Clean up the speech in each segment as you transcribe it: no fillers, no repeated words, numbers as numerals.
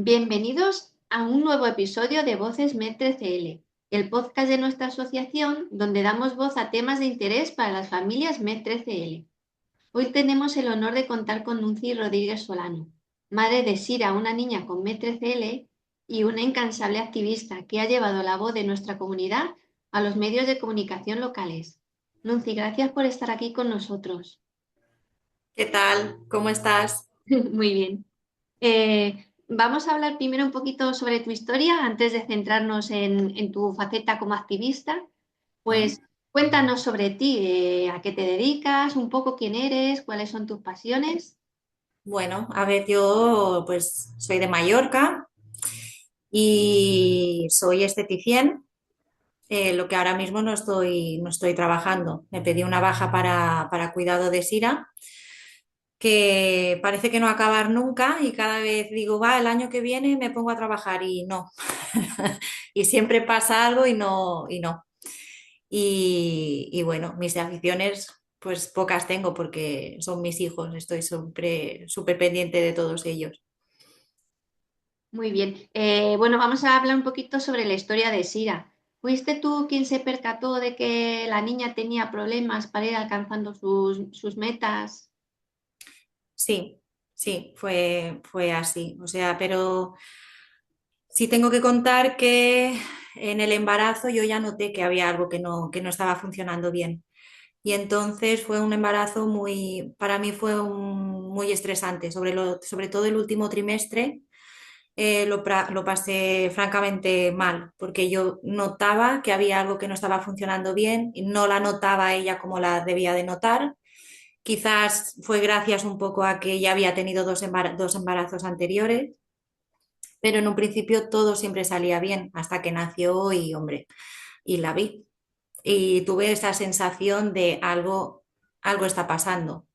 Bienvenidos a un nuevo episodio de Voces Med13L, el podcast de nuestra asociación donde damos voz a temas de interés para las familias Med13L. Hoy tenemos el honor de contar con Nunci Rodríguez Solano, madre de Sira, una niña con Med13L y una incansable activista que ha llevado la voz de nuestra comunidad a los medios de comunicación locales. Nunci, gracias por estar aquí con nosotros. ¿Qué tal? ¿Cómo estás? Muy bien. Vamos a hablar primero un poquito sobre tu historia antes de centrarnos en tu faceta como activista. Pues cuéntanos sobre ti, a qué te dedicas, un poco quién eres, cuáles son tus pasiones. Bueno, a ver, yo pues soy de Mallorca y soy esteticien, lo que ahora mismo no estoy trabajando. Me pedí una baja para cuidado de Sira, que parece que no va a acabar nunca y cada vez digo, va, el año que viene me pongo a trabajar y no. Y siempre pasa algo y no. Y bueno, mis aficiones, pues pocas tengo porque son mis hijos, estoy siempre súper pendiente de todos ellos. Muy bien. Bueno, vamos a hablar un poquito sobre la historia de Sira. ¿Fuiste tú quien se percató de que la niña tenía problemas para ir alcanzando sus metas? Sí, sí, fue así. O sea, pero sí tengo que contar que en el embarazo yo ya noté que había algo que no estaba funcionando bien. Y entonces fue un embarazo para mí fue muy estresante, sobre todo el último trimestre. Lo pasé francamente mal, porque yo notaba que había algo que no estaba funcionando bien y no la notaba ella como la debía de notar. Quizás fue gracias un poco a que ya había tenido dos embarazos anteriores, pero en un principio todo siempre salía bien hasta que nació y, hombre, y la vi. Y tuve esa sensación de algo está pasando.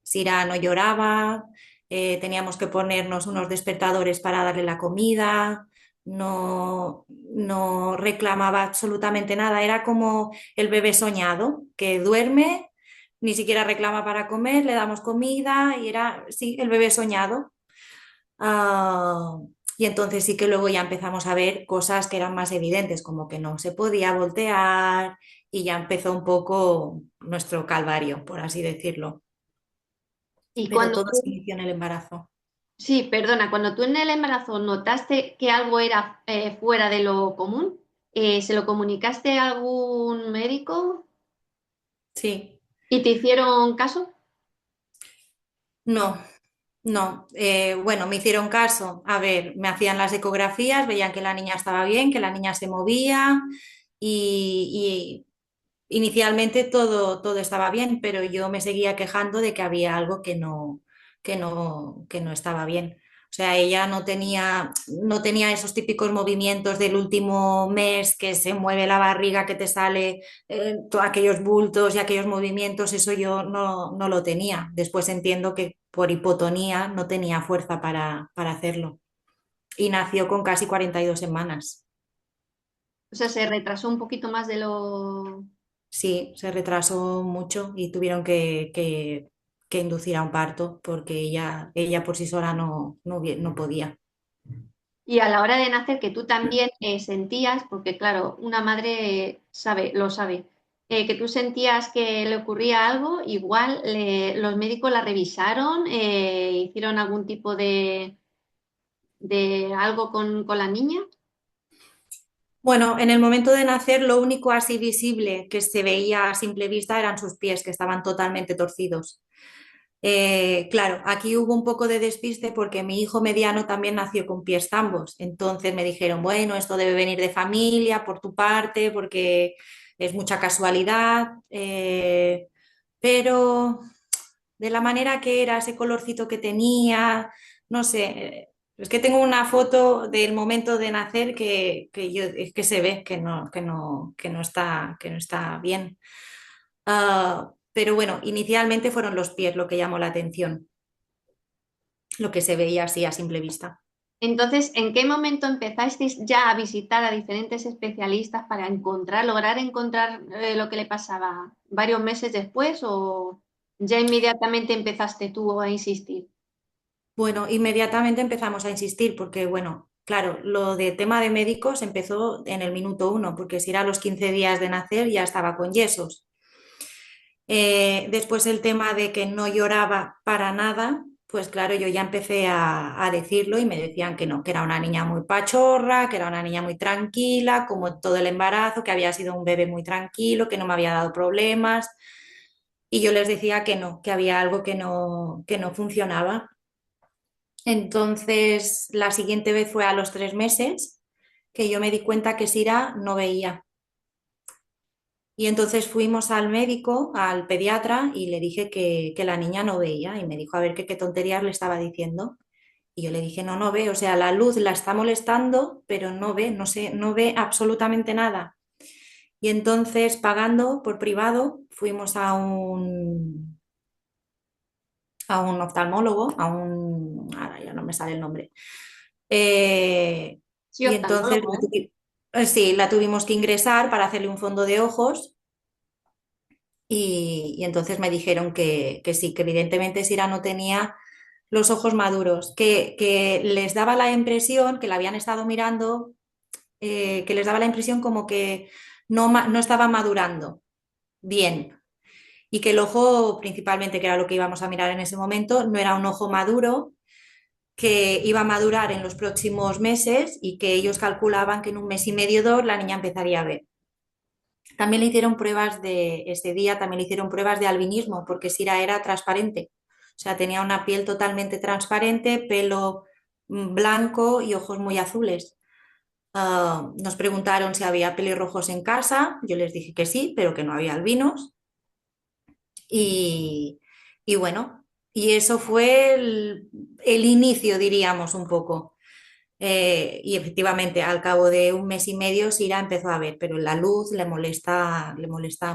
Sira no lloraba, teníamos que ponernos unos despertadores para darle la comida, no reclamaba absolutamente nada, era como el bebé soñado, que duerme, ni siquiera reclama para comer, le damos comida y era, sí, el bebé soñado. Ah, y entonces sí que luego ya empezamos a ver cosas que eran más evidentes, como que no se podía voltear y ya empezó un poco nuestro calvario, por así decirlo, Y pero cuando todo se tú, inició en el embarazo. sí, perdona, cuando tú en el embarazo notaste que algo era fuera de lo común, ¿se lo comunicaste a algún médico Sí, y te hicieron caso? no, no. Bueno, me hicieron caso. A ver, me hacían las ecografías, veían que la niña estaba bien, que la niña se movía y inicialmente todo estaba bien, pero yo me seguía quejando de que había algo que no estaba bien. O sea, ella no tenía esos típicos movimientos del último mes que se mueve la barriga, que te sale todos aquellos bultos y aquellos movimientos, eso yo no lo tenía. Después entiendo que por hipotonía no tenía fuerza para hacerlo. Y nació con casi 42 semanas. O sea, se retrasó un poquito más de lo... Sí, se retrasó mucho y tuvieron que inducir a un parto porque ella por sí sola no podía. Y a la hora de nacer, que tú también sentías, porque claro, una madre lo sabe, que tú sentías que le ocurría algo, igual los médicos la revisaron, hicieron algún tipo de algo con la niña. Bueno, en el momento de nacer lo único así visible que se veía a simple vista eran sus pies, que estaban totalmente torcidos. Claro, aquí hubo un poco de despiste porque mi hijo mediano también nació con pies zambos. Entonces me dijeron, bueno, esto debe venir de familia por tu parte porque es mucha casualidad. Pero de la manera que era, ese colorcito que tenía, no sé, es que tengo una foto del momento de nacer es que se ve que no está bien. Pero bueno, inicialmente fueron los pies lo que llamó la atención, lo que se veía así a simple vista. Entonces, ¿en qué momento empezasteis ya a visitar a diferentes especialistas para lograr encontrar lo que le pasaba? ¿Varios meses después o ya inmediatamente empezaste tú a insistir? Bueno, inmediatamente empezamos a insistir porque, bueno, claro, lo de tema de médicos empezó en el minuto uno, porque si era a los 15 días de nacer ya estaba con yesos. Después el tema de que no lloraba para nada, pues claro, yo ya empecé a decirlo y me decían que no, que era una niña muy pachorra, que era una niña muy tranquila, como todo el embarazo, que había sido un bebé muy tranquilo, que no me había dado problemas. Y yo les decía que no, que había algo que no funcionaba. Entonces, la siguiente vez fue a los 3 meses que yo me di cuenta que Sira no veía. Y entonces fuimos al médico, al pediatra, y le dije que la niña no veía. Y me dijo, a ver qué tonterías le estaba diciendo. Y yo le dije, no, no ve, o sea, la luz la está molestando, pero no ve, no sé, no ve absolutamente nada. Y entonces, pagando por privado, fuimos a un oftalmólogo, ahora ya no me sale el nombre. Eh, Sí, y entonces, oftalmólogo, ¿eh? sí, la tuvimos que ingresar para hacerle un fondo de ojos y entonces me dijeron que sí, que evidentemente Sira no tenía los ojos maduros, que les daba la impresión, que la habían estado mirando, que les daba la impresión como que no estaba madurando bien y que el ojo, principalmente, que era lo que íbamos a mirar en ese momento, no era un ojo maduro, que iba a madurar en los próximos meses y que ellos calculaban que en un mes y medio, dos, la niña empezaría a ver. También le hicieron pruebas de ese día, también le hicieron pruebas de albinismo, porque Sira era transparente. O sea, tenía una piel totalmente transparente, pelo blanco y ojos muy azules. Nos preguntaron si había pelirrojos en casa, yo les dije que sí, pero que no había albinos. Y, y bueno, y eso fue el inicio, diríamos, un poco. Y efectivamente, al cabo de un mes y medio, Sira empezó a ver, pero la luz le molesta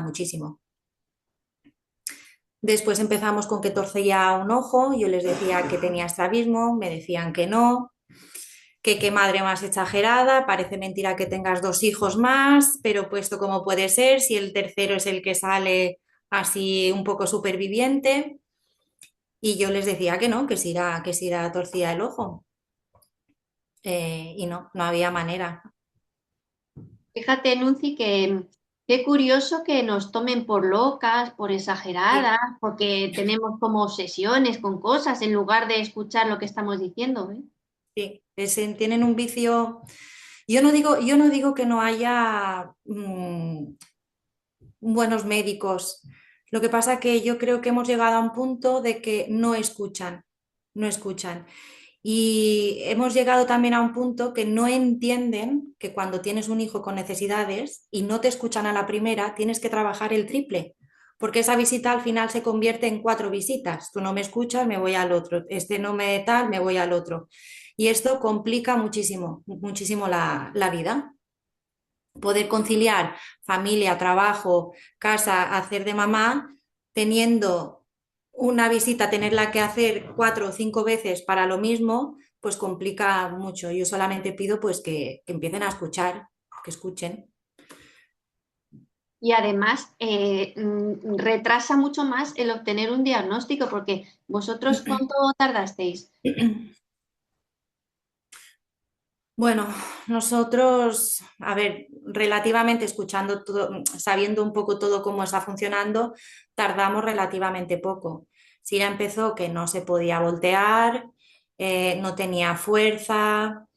muchísimo. Después empezamos con que torcía un ojo, yo les decía que tenía estrabismo, me decían que no, que qué madre más exagerada, parece mentira que tengas dos hijos más, pero puesto cómo puede ser si el tercero es el que sale así un poco superviviente. Y yo les decía que no, que Sira torcía el ojo. Y no, no había manera. Fíjate, Nunci, que qué curioso que nos tomen por locas, por Sí, exageradas, porque tenemos como obsesiones con cosas en lugar de escuchar lo que estamos diciendo, ¿eh? sí, tienen un vicio. Yo no digo que no haya buenos médicos. Lo que pasa que yo creo que hemos llegado a un punto de que no escuchan, no escuchan. Y hemos llegado también a un punto que no entienden que cuando tienes un hijo con necesidades y no te escuchan a la primera, tienes que trabajar el triple, porque esa visita al final se convierte en 4 visitas. Tú no me escuchas, me voy al otro. Este no me tal, me voy al otro. Y esto complica muchísimo, muchísimo la vida. Poder conciliar familia, trabajo, casa, hacer de mamá, teniendo una visita, tenerla que hacer 4 o 5 veces para lo mismo, pues complica mucho. Yo solamente pido pues que empiecen a escuchar, que escuchen. Y además retrasa mucho más el obtener un diagnóstico, porque vosotros ¿cuánto tardasteis? Bueno, nosotros, a ver, relativamente escuchando todo, sabiendo un poco todo cómo está funcionando, tardamos relativamente poco. Sira empezó que no se podía voltear, no tenía fuerza,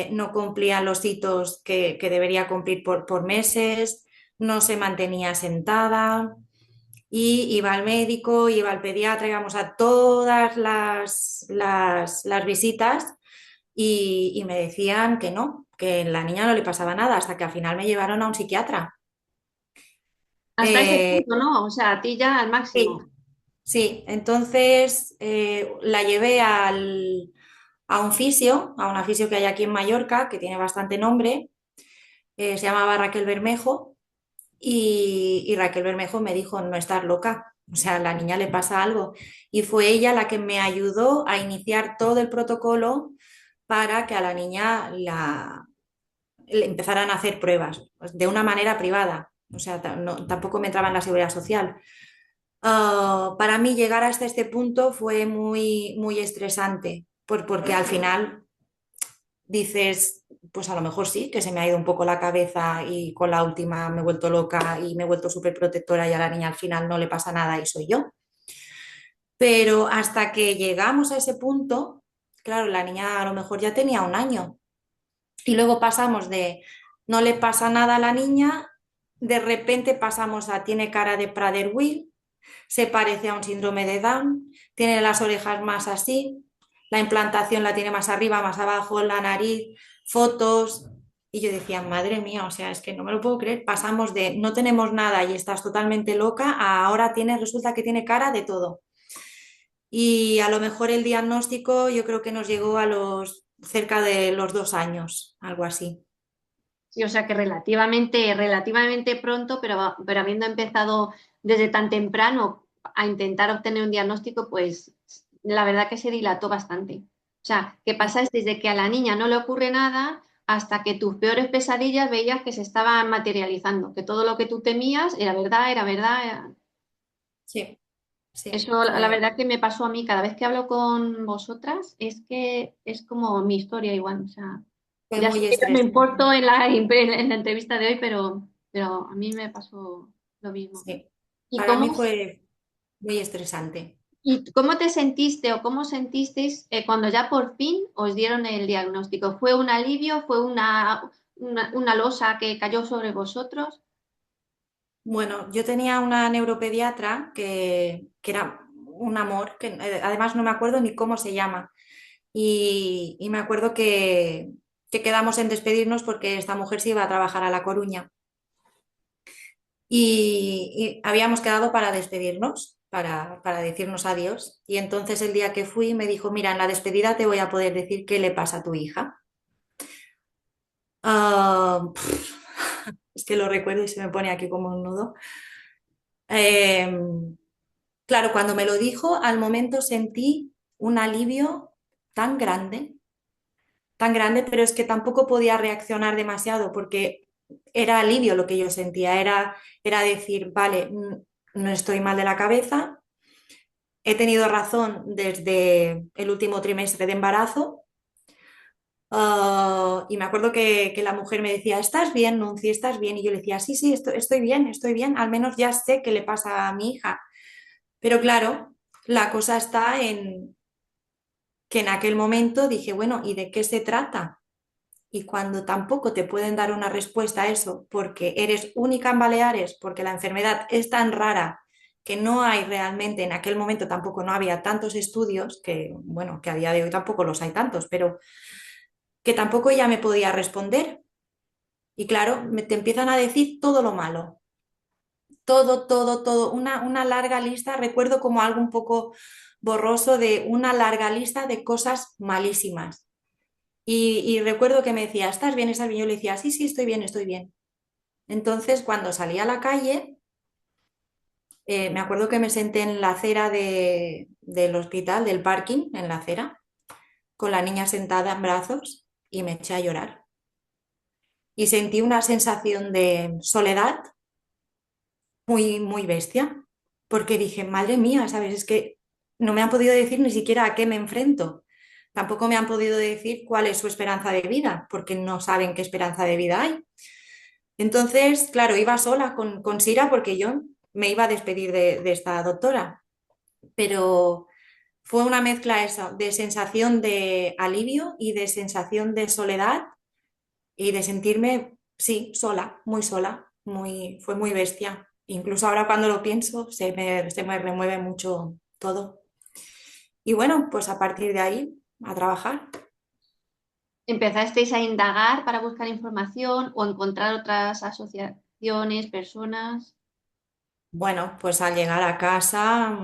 no cumplía los hitos que debería cumplir por meses, no se mantenía sentada y iba al médico, iba al pediatra, íbamos a todas las visitas y me decían que no, que a la niña no le pasaba nada, hasta que al final me llevaron a un psiquiatra. Hasta ese Eh, punto, ¿no? O sea, a ti ya al sí, máximo. sí, entonces la llevé a un fisio, a una fisio que hay aquí en Mallorca, que tiene bastante nombre, se llamaba Raquel Bermejo, y Raquel Bermejo me dijo, no estás loca, o sea, a la niña le pasa algo. Y fue ella la que me ayudó a iniciar todo el protocolo para que a la niña le empezaran a hacer pruebas pues, de una manera privada. O sea, tampoco me entraba en la seguridad social. Para mí llegar hasta este punto fue muy, muy estresante, porque al final dices, pues a lo mejor sí, que se me ha ido un poco la cabeza y con la última me he vuelto loca y me he vuelto súper protectora y a la niña al final no le pasa nada y soy yo. Pero hasta que llegamos a ese punto, claro, la niña a lo mejor ya tenía 1 año y luego pasamos de no le pasa nada a la niña, de repente pasamos a tiene cara de Prader-Willi, se parece a un síndrome de Down, tiene las orejas más así, la implantación la tiene más arriba, más abajo, la nariz, fotos. Y yo decía, madre mía, o sea, es que no me lo puedo creer. Pasamos de no tenemos nada y estás totalmente loca a ahora tiene, resulta que tiene cara de todo. Y a lo mejor el diagnóstico yo creo que nos llegó a los cerca de los 2 años, algo así. Sí, o sea que relativamente pronto, pero habiendo empezado desde tan temprano a intentar obtener un diagnóstico, pues la verdad que se dilató bastante. O sea, que pasaste desde que a la niña no le ocurre nada hasta que tus peores pesadillas veías que se estaban materializando, que todo lo que tú temías era verdad, era verdad. Sí, sí, Eso, la fue, verdad que me pasó a mí cada vez que hablo con vosotras, es que es como mi historia igual. O sea, fue ya sé muy que no me estresante. importo en la entrevista de hoy, pero a mí me pasó lo mismo. Sí. ¿Y Para cómo, mí fue muy estresante. y cómo te sentiste o cómo sentisteis cuando ya por fin os dieron el diagnóstico? ¿Fue un alivio? ¿Fue una losa que cayó sobre vosotros? Bueno, yo tenía una neuropediatra que era un amor, que además no me acuerdo ni cómo se llama. Y me acuerdo que quedamos en despedirnos porque esta mujer se iba a trabajar a La Coruña. Y habíamos quedado para despedirnos, para decirnos adiós. Y entonces el día que fui me dijo, mira, en la despedida te voy a poder decir qué le pasa a tu hija. Es que lo recuerdo y se me pone aquí como un nudo. Eh, claro, cuando me lo dijo, al momento sentí un alivio tan tan grande, pero es que tampoco podía reaccionar demasiado porque era alivio lo que yo sentía, era decir, vale, no estoy mal de la cabeza, he tenido razón desde el último trimestre de embarazo. Y me acuerdo que la mujer me decía, ¿estás bien, Nunci? ¿Estás bien? Y yo le decía, sí, sí, estoy bien, al menos ya sé qué le pasa a mi hija. Pero claro, la cosa está en que en aquel momento dije, bueno, ¿y de qué se trata? Y cuando tampoco te pueden dar una respuesta a eso porque eres única en Baleares, porque la enfermedad es tan rara que no hay realmente, en aquel momento tampoco no había tantos estudios, que bueno, que a día de hoy tampoco los hay tantos, pero que tampoco ella me podía responder. Y claro, te empiezan a decir todo lo malo, todo, una larga lista, recuerdo como algo un poco borroso de una larga lista de cosas malísimas. Y recuerdo que me decía, ¿estás bien? ¿Estás bien? Yo le decía, sí, sí, estoy bien, estoy bien. Entonces, cuando salí a la calle, me acuerdo que me senté en la acera del hospital, del parking, en la acera, con la niña sentada en brazos y me eché a llorar. Y sentí una sensación de soledad muy, muy bestia, porque dije, madre mía, ¿sabes? Es que no me han podido decir ni siquiera a qué me enfrento. Tampoco me han podido decir cuál es su esperanza de vida, porque no saben qué esperanza de vida hay. Entonces, claro, iba sola con Sira porque yo me iba a despedir de esta doctora, pero fue una mezcla esa, de sensación de alivio y de sensación de soledad y de sentirme, sí, sola, muy, fue muy bestia. Incluso ahora cuando lo pienso se me remueve mucho todo. Y bueno, pues a partir de ahí, a trabajar. ¿Empezasteis a indagar para buscar información o encontrar otras asociaciones, personas? Bueno, pues al llegar a casa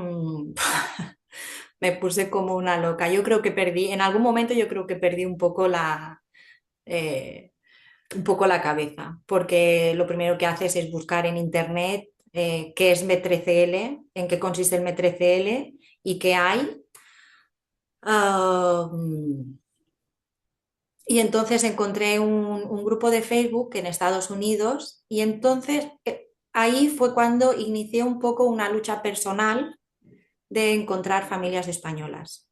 me puse como una loca. Yo creo que perdí, en algún momento yo creo que perdí eh, un poco la cabeza, porque lo primero que haces es buscar en internet qué es M13L, en qué consiste el M13L y qué hay. Ah, y entonces encontré un grupo de Facebook en Estados Unidos y entonces ahí fue cuando inicié un poco una lucha personal de encontrar familias españolas.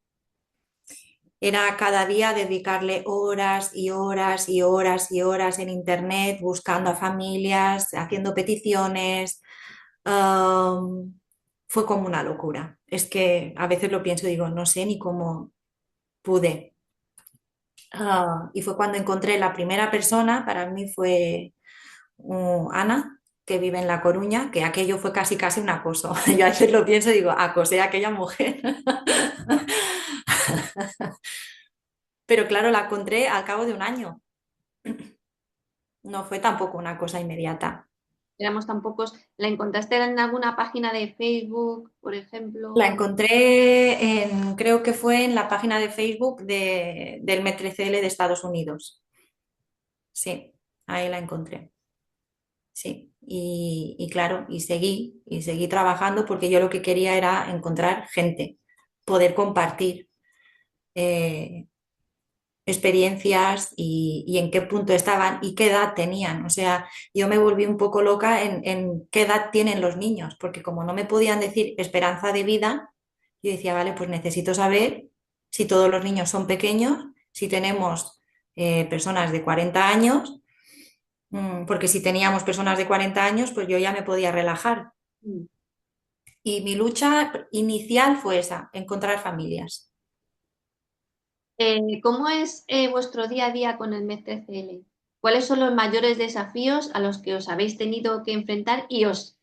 Era cada día dedicarle horas y horas y horas y horas en internet buscando a familias, haciendo peticiones. Um, Fue como una locura. Es que a veces lo pienso y digo, no sé ni cómo pude. Y fue cuando encontré la primera persona, para mí fue Ana, que vive en La Coruña, que aquello fue casi casi un acoso. Yo a veces lo pienso y digo, acosé a aquella mujer. Pero claro, la encontré al cabo de un año. No fue tampoco una cosa inmediata. Éramos tan pocos. ¿La encontraste en alguna página de Facebook, por La ejemplo? encontré creo que fue en la página de Facebook del METRECL de Estados Unidos. Sí, ahí la encontré. Sí, y claro, y seguí trabajando porque yo lo que quería era encontrar gente, poder compartir eh, experiencias y en qué punto estaban y qué edad tenían. O sea, yo me volví un poco loca en qué edad tienen los niños, porque como no me podían decir esperanza de vida, yo decía, vale, pues necesito saber si todos los niños son pequeños, si tenemos personas de 40 años, porque si teníamos personas de 40 años, pues yo ya me podía relajar. Mm. Y mi lucha inicial fue esa, encontrar familias. ¿Cómo es vuestro día a día con el MED-TCL? ¿Cuáles son los mayores desafíos a los que os habéis tenido que enfrentar y os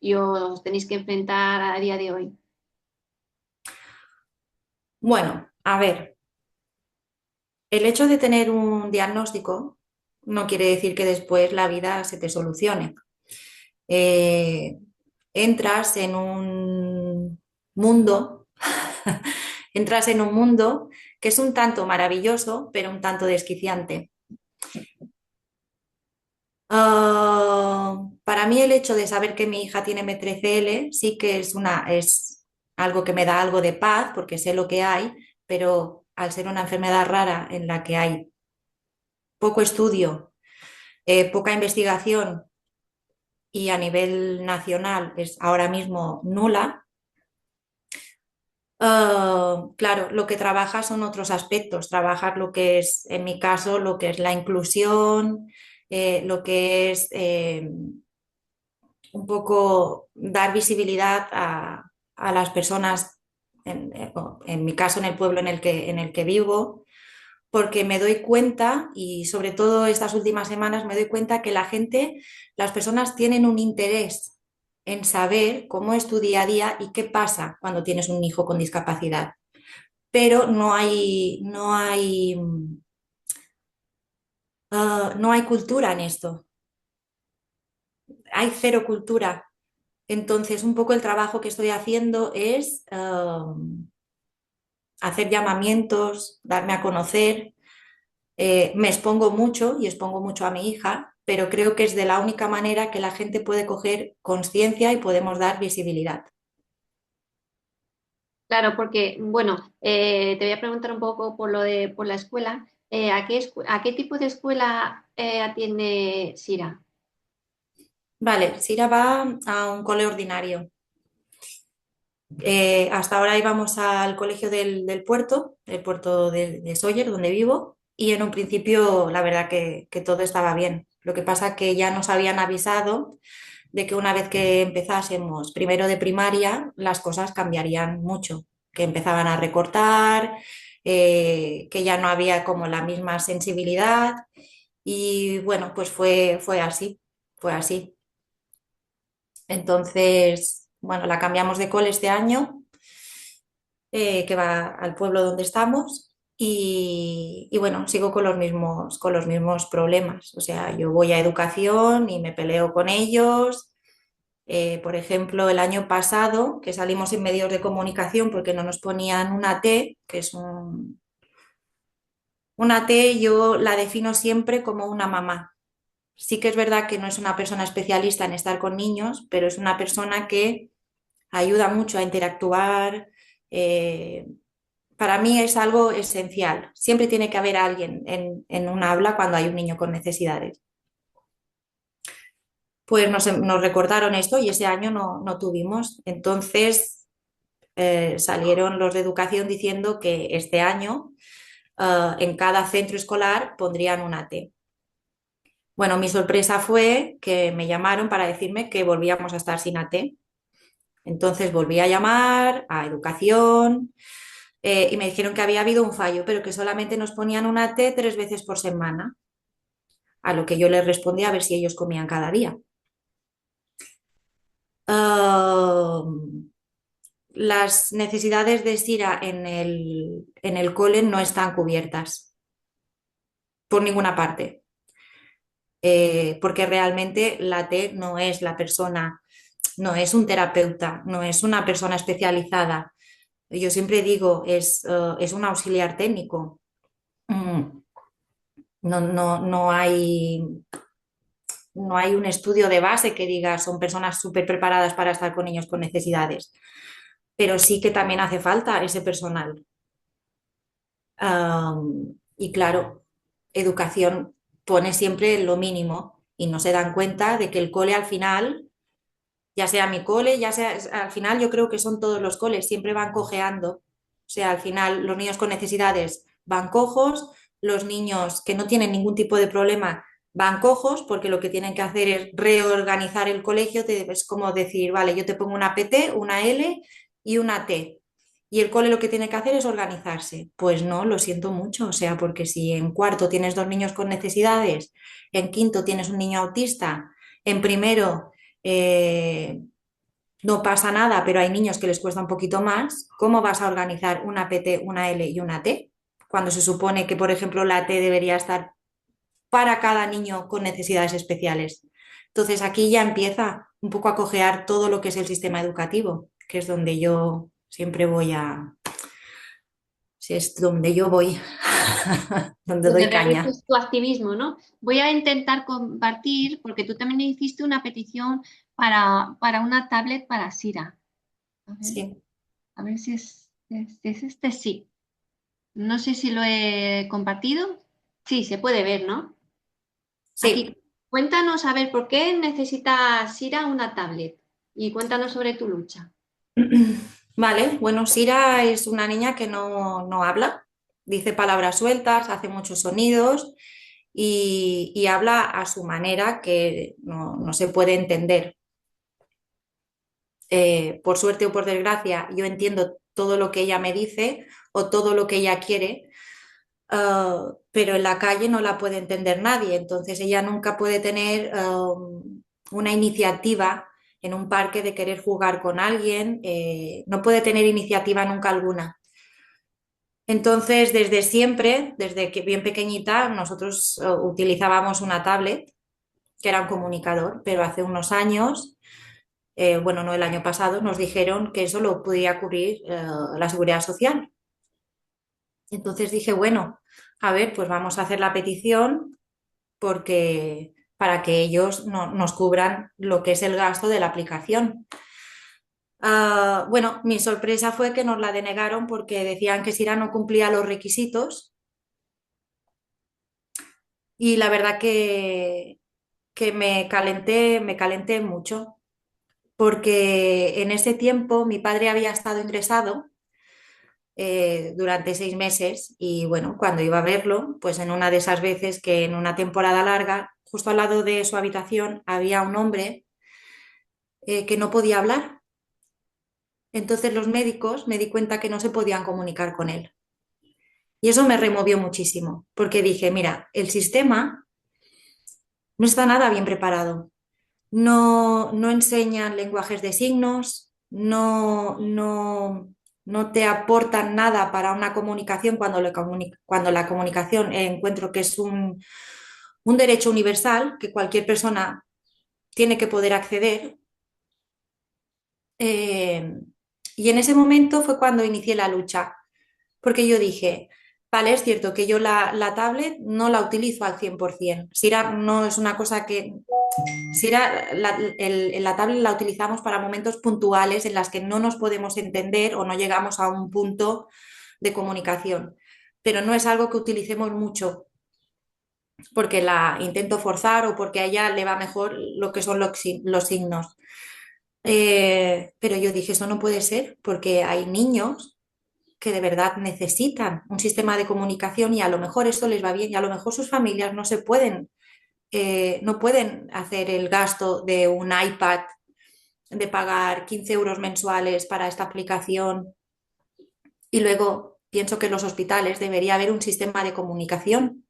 tenéis que enfrentar a día de hoy? Bueno, a ver, el hecho de tener un diagnóstico no quiere decir que después la vida se te solucione. Eh, Entras en un mundo, entras en un mundo que es un tanto maravilloso, pero un tanto desquiciante. Para mí el hecho de saber que mi hija tiene M13L sí que es algo que me da algo de paz porque sé lo que hay, pero al ser una enfermedad rara en la que hay poco estudio, poca investigación y a nivel nacional es ahora mismo nula, claro, lo que trabaja son otros aspectos, trabajar lo que es, en mi caso, lo que es la inclusión, lo que es un poco dar visibilidad a las personas, en mi caso, en el pueblo en el que vivo, porque me doy cuenta, y sobre todo estas últimas semanas, me doy cuenta que la gente, las personas tienen un interés en saber cómo es tu día a día y qué pasa cuando tienes un hijo con discapacidad. Pero no hay cultura en esto, hay cero cultura. Entonces, un poco el trabajo que estoy haciendo es hacer llamamientos, darme a conocer. Me expongo mucho y expongo mucho a mi hija, pero creo que es de la única manera que la gente puede coger conciencia y podemos dar visibilidad. Claro, porque, bueno, te voy a preguntar un poco por la escuela. ¿A qué tipo de escuela atiende Sira? Vale, Sira va a un cole ordinario. Hasta ahora íbamos al colegio del puerto, el puerto de Sóller, donde vivo, y en un principio la verdad que todo estaba bien. Lo que pasa que ya nos habían avisado de que una vez que empezásemos primero de primaria, las cosas cambiarían mucho, que empezaban a recortar, que ya no había como la misma sensibilidad y bueno, pues fue así, fue así. Entonces, bueno, la cambiamos de cole este año, que va al pueblo donde estamos. Y bueno, sigo con los mismos problemas. O sea, yo voy a educación y me peleo con ellos. Por ejemplo, el año pasado, que salimos en medios de comunicación porque no nos ponían una T, que es una T, yo la defino siempre como una mamá. Sí que es verdad que no es una persona especialista en estar con niños, pero es una persona que ayuda mucho a interactuar. eh, para mí es algo esencial. Siempre tiene que haber alguien en un aula cuando hay un niño con necesidades. Pues nos recordaron esto y ese año no tuvimos. Entonces salieron los de educación diciendo que este año en cada centro escolar pondrían una T. Bueno, mi sorpresa fue que me llamaron para decirme que volvíamos a estar sin AT. Entonces volví a llamar a educación y me dijeron que había habido un fallo, pero que solamente nos ponían una T 3 veces por semana, a lo que yo les respondí a ver si ellos comían cada día. Ah, las necesidades de Sira en el cole no están cubiertas por ninguna parte, porque realmente la T no es la persona, no es un terapeuta, no es una persona especializada. Yo siempre digo, es un auxiliar técnico. Mm, no, no hay un estudio de base que diga son personas súper preparadas para estar con niños con necesidades, pero sí que también hace falta ese personal. Y claro, educación pone siempre lo mínimo y no se dan cuenta de que el cole al final, ya sea mi cole, ya sea, al final yo creo que son todos los coles, siempre van cojeando. O sea, al final los niños con necesidades van cojos, los niños que no tienen ningún tipo de problema van cojos porque lo que tienen que hacer es reorganizar el colegio, es como decir, vale, yo te pongo una PT, una L y una T. Y el cole lo que tiene que hacer es organizarse. Pues no, lo siento mucho, o sea, porque si en cuarto tienes dos niños con necesidades, en quinto tienes un niño autista, en primero eh, no pasa nada, pero hay niños que les cuesta un poquito más, ¿cómo vas a organizar una PT, una L y una T? Cuando se supone que, por ejemplo, la T debería estar para cada niño con necesidades especiales. Entonces aquí ya empieza un poco a cojear todo lo que es el sistema educativo, que es donde yo siempre voy a, si es donde yo voy, donde Donde doy caña. realizas tu activismo, ¿no? Voy a intentar compartir, porque tú también hiciste una petición para una tablet para Sira. Sí, A ver si es este, sí. No sé si lo he compartido. Sí, se puede ver, ¿no? sí. Aquí, cuéntanos, a ver, ¿por qué necesita Sira una tablet? Y cuéntanos sobre tu lucha. Vale, bueno, Sira es una niña que no habla, dice palabras sueltas, hace muchos sonidos y habla a su manera que no se puede entender. Por suerte o por desgracia, yo entiendo todo lo que ella me dice o todo lo que ella quiere, pero en la calle no la puede entender nadie. Entonces ella nunca puede tener una iniciativa en un parque de querer jugar con alguien, no puede tener iniciativa nunca alguna. Entonces, desde siempre, desde que bien pequeñita, nosotros utilizábamos una tablet, que era un comunicador, pero hace unos años, bueno, no el año pasado, nos dijeron que eso lo podía cubrir la Seguridad Social. Entonces dije, bueno, a ver, pues vamos a hacer la petición porque para que ellos nos cubran lo que es el gasto de la aplicación. Bueno, mi sorpresa fue que nos la denegaron porque decían que Sira no cumplía los requisitos y la verdad que me calenté mucho porque en ese tiempo mi padre había estado ingresado durante 6 meses y bueno, cuando iba a verlo, pues en una de esas veces que en una temporada larga, justo al lado de su habitación había un hombre que no podía hablar. Entonces los médicos me di cuenta que no se podían comunicar con él. Y eso me removió muchísimo, porque dije, mira, el sistema no está nada bien preparado. No enseñan lenguajes de signos, no te aportan nada para una comunicación cuando la comunicación encuentro que es un derecho universal que cualquier persona tiene que poder acceder. Eh, y en ese momento fue cuando inicié la lucha, porque yo dije, vale, es cierto que yo la tablet no la utilizo al 100%. Sira no es una cosa que si era la tablet la utilizamos para momentos puntuales en las que no nos podemos entender o no llegamos a un punto de comunicación, pero no es algo que utilicemos mucho. porque la intento forzar o porque a ella le va mejor lo que son los signos. Pero yo dije, eso no puede ser, porque hay niños que de verdad necesitan un sistema de comunicación y a lo mejor esto les va bien y a lo mejor sus familias no pueden hacer el gasto de un iPad, de pagar 15 euros mensuales para esta aplicación. Y luego pienso que en los hospitales debería haber un sistema de comunicación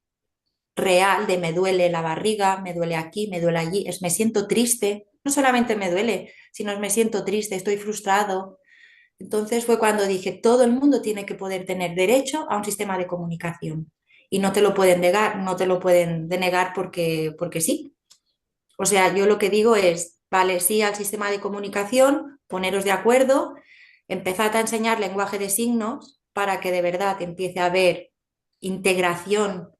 real de me duele la barriga, me duele aquí, me duele allí, me siento triste. No solamente me duele, sino me siento triste, estoy frustrado. Entonces fue cuando dije, todo el mundo tiene que poder tener derecho a un sistema de comunicación y no te lo pueden negar, no te lo pueden denegar porque sí. O sea, yo lo que digo es, vale, sí al sistema de comunicación, poneros de acuerdo, empezad a enseñar lenguaje de signos para que de verdad empiece a haber integración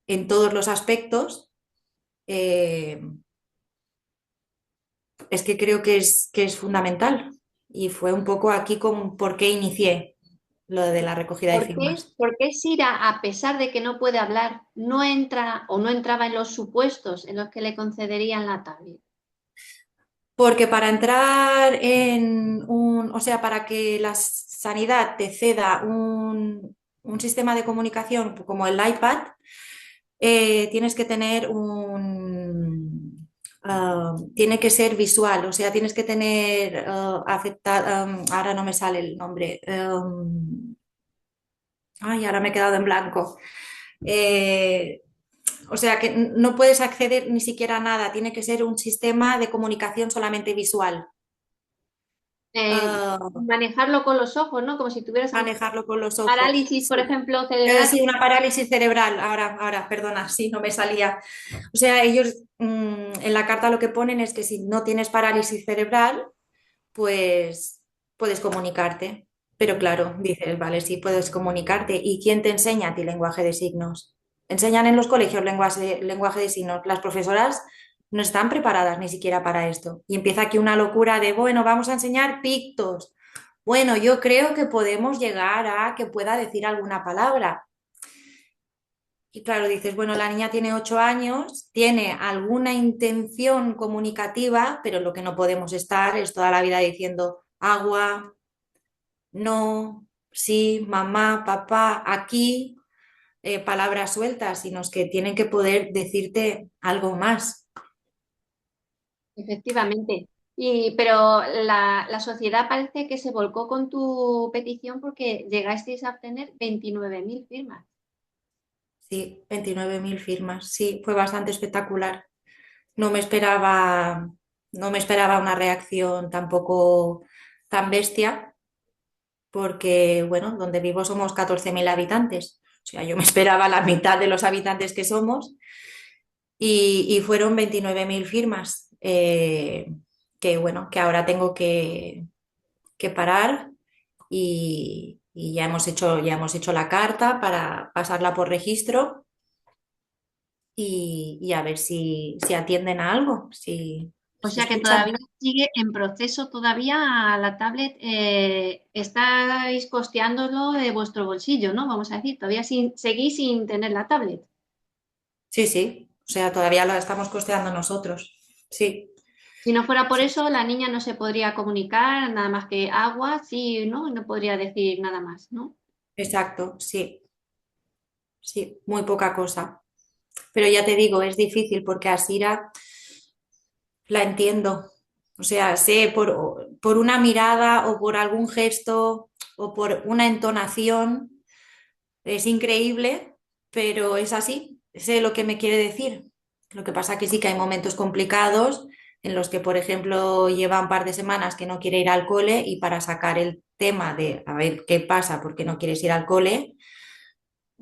en todos los aspectos. eh, es que creo que es fundamental. Y fue un poco aquí con por qué inicié lo de la recogida de firmas. Por qué Sira, a pesar de que no puede hablar, no entra o no entraba en los supuestos en los que le concederían la tablet? Porque para entrar o sea, para que la sanidad te ceda un sistema de comunicación como el iPad, tienes que tener tiene que ser visual, o sea, tienes que tener ahora no me sale el nombre, ay, ahora me he quedado en blanco. Eh, o sea, que no puedes acceder ni siquiera a nada, tiene que ser un sistema de comunicación solamente visual. Ah, Manejarlo con los ojos, ¿no? Como si tuvieras a lo mejor manejarlo con los ojos. parálisis, por Sí. ejemplo, cerebral. Sí, una parálisis cerebral. Ahora, perdona, sí, no me salía. O sea, ellos en la carta lo que ponen es que si no tienes parálisis cerebral, pues puedes comunicarte. Pero claro, dices, vale, sí puedes comunicarte. ¿Y quién te enseña a ti lenguaje de signos? ¿Enseñan en los colegios lenguaje de signos? Las profesoras no están preparadas ni siquiera para esto. Y empieza aquí una locura de, bueno, vamos a enseñar pictos. Bueno, yo creo que podemos llegar a que pueda decir alguna palabra. Y claro, dices, bueno, la niña tiene 8 años, tiene alguna intención comunicativa, pero lo que no podemos estar es toda la vida diciendo agua, no, sí, mamá, papá, aquí, palabras sueltas, sino es que tienen que poder decirte algo más. Efectivamente. Pero la sociedad parece que se volcó con tu petición porque llegasteis a obtener 29.000 firmas. Sí, 29.000 firmas, sí, fue bastante espectacular. No me esperaba, no me esperaba una reacción tampoco tan bestia porque, bueno, donde vivo somos 14.000 habitantes. O sea, yo me esperaba la mitad de los habitantes que somos y fueron 29.000 firmas. Que, bueno, que ahora tengo que parar y ya hemos hecho la carta para pasarla por registro y a ver si atienden a algo, O si sea que escuchan. todavía sigue en proceso todavía la tablet. Estáis costeándolo de vuestro bolsillo, ¿no? Vamos a decir, todavía seguís sin tener la tablet. Sí, sí, o sea, todavía la estamos costeando nosotros. Sí, Si no fuera por sí, eso, la niña no se podría comunicar nada más que agua, sí, ¿no? No podría decir nada más, ¿no? exacto, sí, sí, muy poca cosa. Pero ya te digo, es difícil porque a Sira la entiendo. O sea, sé por una mirada o por algún gesto o por una entonación, es increíble, pero es así, sé lo que me quiere decir. Lo que pasa que sí que hay momentos complicados en los que, por ejemplo, lleva un par de semanas que no quiere ir al cole y para sacar el tema de a ver qué pasa, por qué no quieres ir al cole,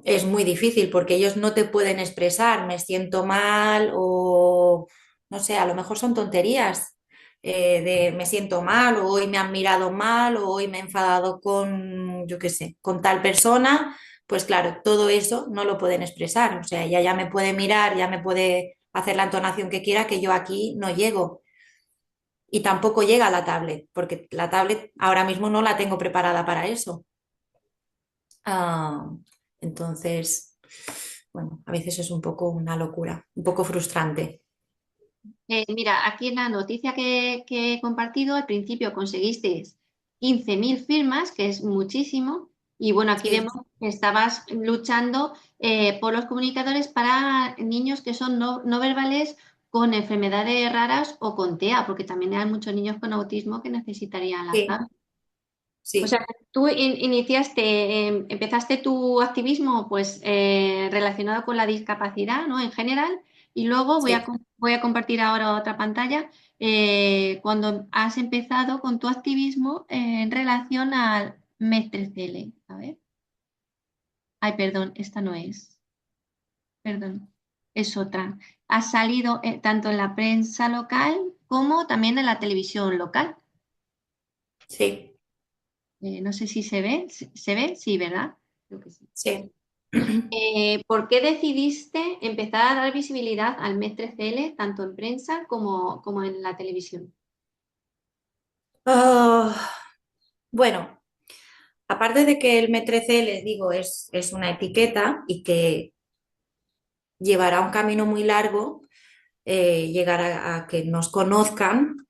es muy difícil porque ellos no te pueden expresar, me siento mal o no sé, a lo mejor son tonterías de me siento mal o hoy me han mirado mal o hoy me he enfadado con, yo qué sé, con tal persona, pues claro, todo eso no lo pueden expresar, o sea, ella ya me puede mirar, ya me puede hacer la entonación que quiera, que yo aquí no llego. Y tampoco llega a la tablet, porque la tablet ahora mismo no la tengo preparada para eso. Ah, entonces, bueno, a veces es un poco una locura, un poco frustrante. Mira, aquí en la noticia que he compartido, al principio conseguisteis 15.000 firmas, que es muchísimo, y bueno, aquí Sí, vemos que estabas luchando por los comunicadores para niños que son no verbales con enfermedades raras o con TEA, porque también hay muchos niños con autismo que necesitarían las sí, tablas. O sea, sí, tú iniciaste, empezaste tu activismo pues relacionado con la discapacidad, ¿no? En general, y luego sí. voy a compartir ahora otra pantalla cuando has empezado con tu activismo en relación al MES-3L. A ver. Ay, perdón, esta no es. Perdón, es otra. Has salido tanto en la prensa local como también en la televisión local. Sí, No sé si se ve. ¿Se ve? Sí, ¿verdad? Creo que sí. sí. ¿Por qué decidiste empezar a dar visibilidad al MES-3CL tanto en prensa como en la televisión? Ah, bueno, aparte de que el M13, les digo, es una etiqueta y que llevará un camino muy largo, llegar a que nos conozcan.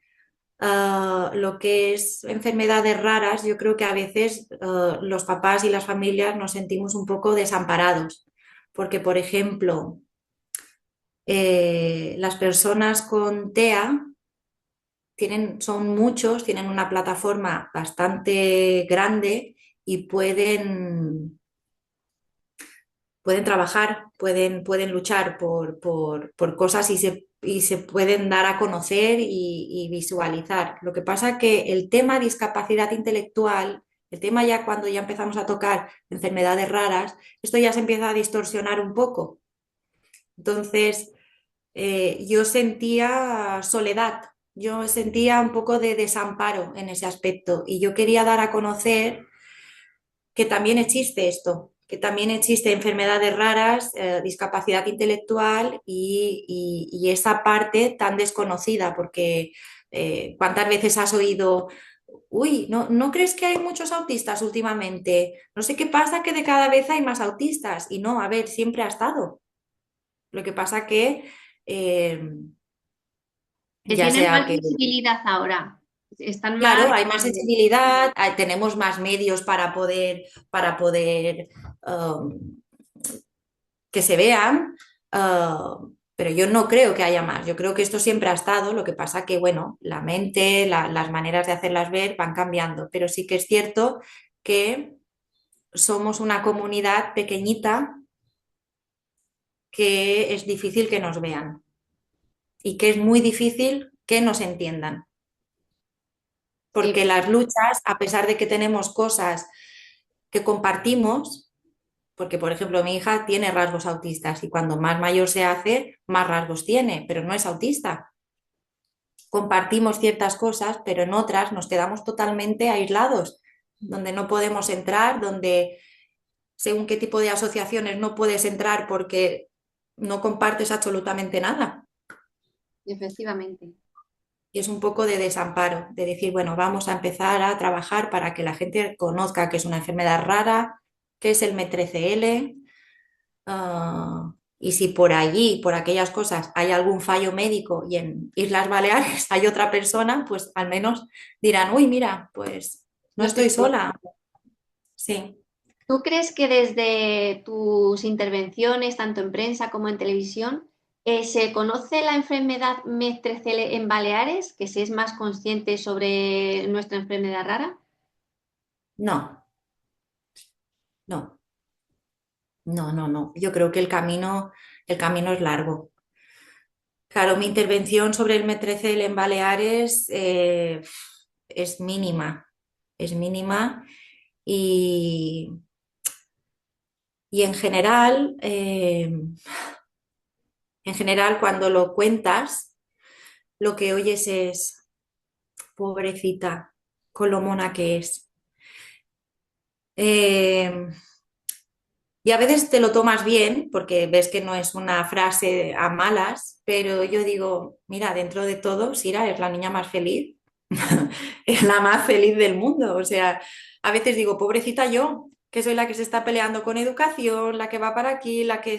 Lo que es enfermedades raras, yo creo que a veces los papás y las familias nos sentimos un poco desamparados, porque, por ejemplo, las personas con TEA son muchos, tienen una plataforma bastante grande y pueden trabajar, pueden luchar por cosas y se pueden dar a conocer y visualizar. Lo que pasa que el tema discapacidad intelectual, el tema ya cuando ya empezamos a tocar enfermedades raras, esto ya se empieza a distorsionar un poco. Entonces, yo sentía soledad, yo sentía un poco de desamparo en ese aspecto y yo quería dar a conocer que también existe esto, que también existe enfermedades raras, discapacidad intelectual y esa parte tan desconocida, porque ¿cuántas veces has oído, uy, ¿no crees que hay muchos autistas últimamente? No sé qué pasa, que de cada vez hay más autistas. Y no, a ver, siempre ha estado. Lo que pasa que, eh, Que ya tienen sea más que visibilidad ahora. Están más... claro, hay más sensibilidad, tenemos más medios para poder que se vean, pero yo no creo que haya más. Yo creo que esto siempre ha estado, lo que pasa que, bueno, la mente, las maneras de hacerlas ver van cambiando, pero sí que es cierto que somos una comunidad pequeñita que es difícil que nos vean y que es muy difícil que nos entiendan, Sí, porque las luchas, a pesar de que tenemos cosas que compartimos, porque por ejemplo mi hija tiene rasgos autistas y cuando más mayor se hace, más rasgos tiene, pero no es autista. Compartimos ciertas cosas, pero en otras nos quedamos totalmente aislados, donde no podemos entrar, donde según qué tipo de asociaciones no puedes entrar porque no compartes absolutamente nada. efectivamente. Y es un poco de desamparo, de decir, bueno, vamos a empezar a trabajar para que la gente conozca que es una enfermedad rara, que es el M13L. Y si por allí, por aquellas cosas, hay algún fallo médico y en Islas Baleares hay otra persona, pues al menos dirán, uy, mira, pues no No estoy estoy sola. sola. Sí, ¿Tú crees que desde tus intervenciones, tanto en prensa como en televisión, se conoce la enfermedad MES-3CL en Baleares, que se es más consciente sobre nuestra enfermedad rara? no, no, no. Yo creo que el camino es largo. Claro, mi intervención sobre el M13L en Baleares es mínima y, y en general, cuando lo cuentas, lo que oyes es, pobrecita, con lo mona que es. Eh, y a veces te lo tomas bien porque ves que no es una frase a malas, pero yo digo, mira, dentro de todo, Sira es la niña más feliz, es la más feliz del mundo. O sea, a veces digo, pobrecita yo, que soy la que se está peleando con educación, la que va para aquí, la que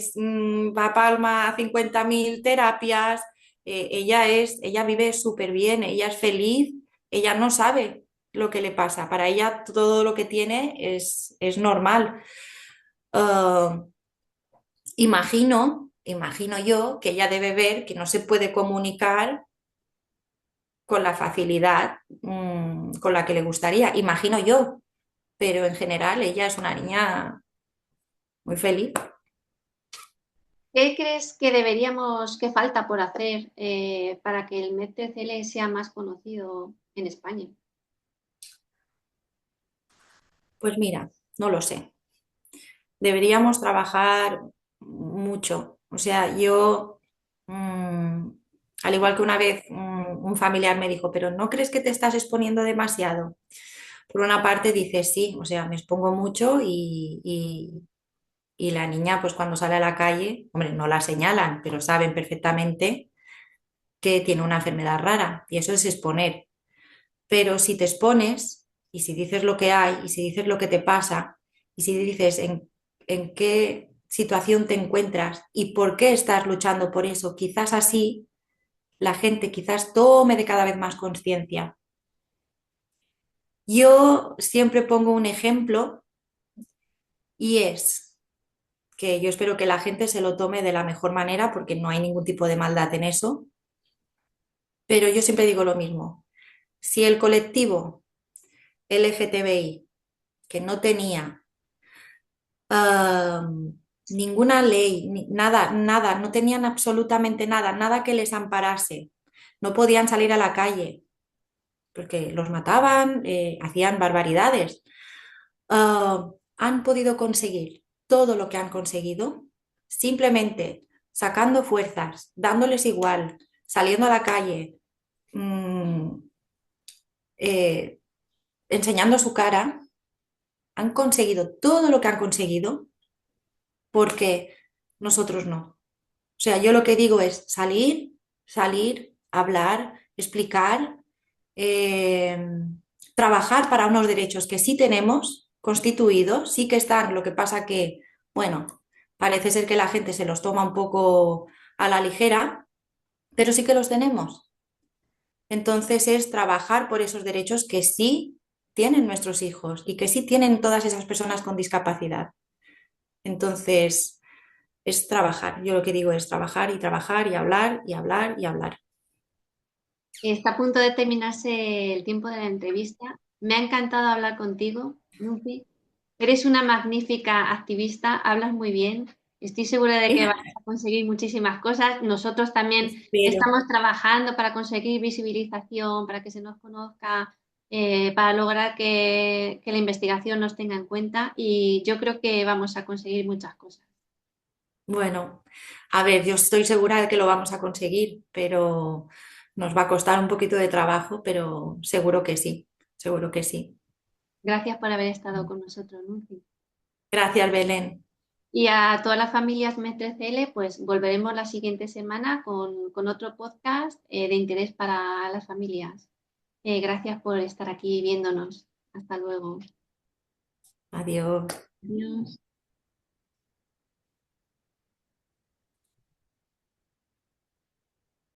va a Palma a 50.000 terapias. Ella vive súper bien, ella es feliz, ella no sabe lo que le pasa. Para ella todo lo que tiene es normal. Ah, imagino yo que ella debe ver que no se puede comunicar con la facilidad con la que le gustaría, imagino yo, pero en general ella es una niña muy feliz. ¿Qué crees que deberíamos, qué falta por hacer para que el MED-3L sea más conocido en España? Pues mira, no lo sé. Deberíamos trabajar mucho. O sea, yo, al igual que una vez un familiar me dijo, pero ¿no crees que te estás exponiendo demasiado? Por una parte dices, sí, o sea, me expongo mucho y la niña, pues cuando sale a la calle, hombre, no la señalan, pero saben perfectamente que tiene una enfermedad rara y eso es exponer. Pero si te expones y si dices lo que hay y si dices lo que te pasa y si dices en qué situación te encuentras y por qué estás luchando por eso, quizás así la gente quizás tome de cada vez más conciencia. Yo siempre pongo un ejemplo y es que yo espero que la gente se lo tome de la mejor manera porque no hay ningún tipo de maldad en eso, pero yo siempre digo lo mismo. Si el colectivo LGTBI, que no tenía ah, ninguna ley, nada, nada, no tenían absolutamente nada, nada que les amparase, no podían salir a la calle porque los mataban, hacían barbaridades. Han podido conseguir todo lo que han conseguido simplemente sacando fuerzas, dándoles igual, saliendo a la calle, mm, eh, enseñando su cara, han conseguido todo lo que han conseguido porque nosotros no. O sea, yo lo que digo es salir, hablar, explicar, eh, trabajar para unos derechos que sí tenemos constituidos, sí que están, lo que pasa que, bueno, parece ser que la gente se los toma un poco a la ligera, pero sí que los tenemos. Entonces es trabajar por esos derechos que sí tienen nuestros hijos y que sí tienen todas esas personas con discapacidad. Entonces, es trabajar. Yo lo que digo es trabajar y trabajar y hablar y hablar y hablar. Está a punto de terminarse el tiempo de la entrevista. Me ha encantado hablar contigo, Nupi. Eres una magnífica activista, hablas muy bien. Estoy segura de que vas a conseguir muchísimas cosas. Nosotros también Espero. estamos trabajando para conseguir visibilización, para que se nos conozca, para lograr que la investigación nos tenga en cuenta y yo creo que vamos a conseguir muchas cosas. Bueno, a ver, yo estoy segura de que lo vamos a conseguir, pero nos va a costar un poquito de trabajo, pero seguro que sí, seguro que sí. Gracias por haber estado con nosotros, Nupi. Gracias, Belén. Y a todas las familias Mestre-CL, pues volveremos la siguiente semana con otro podcast de interés para las familias. Gracias por estar aquí viéndonos. Hasta luego. Adiós. Adiós.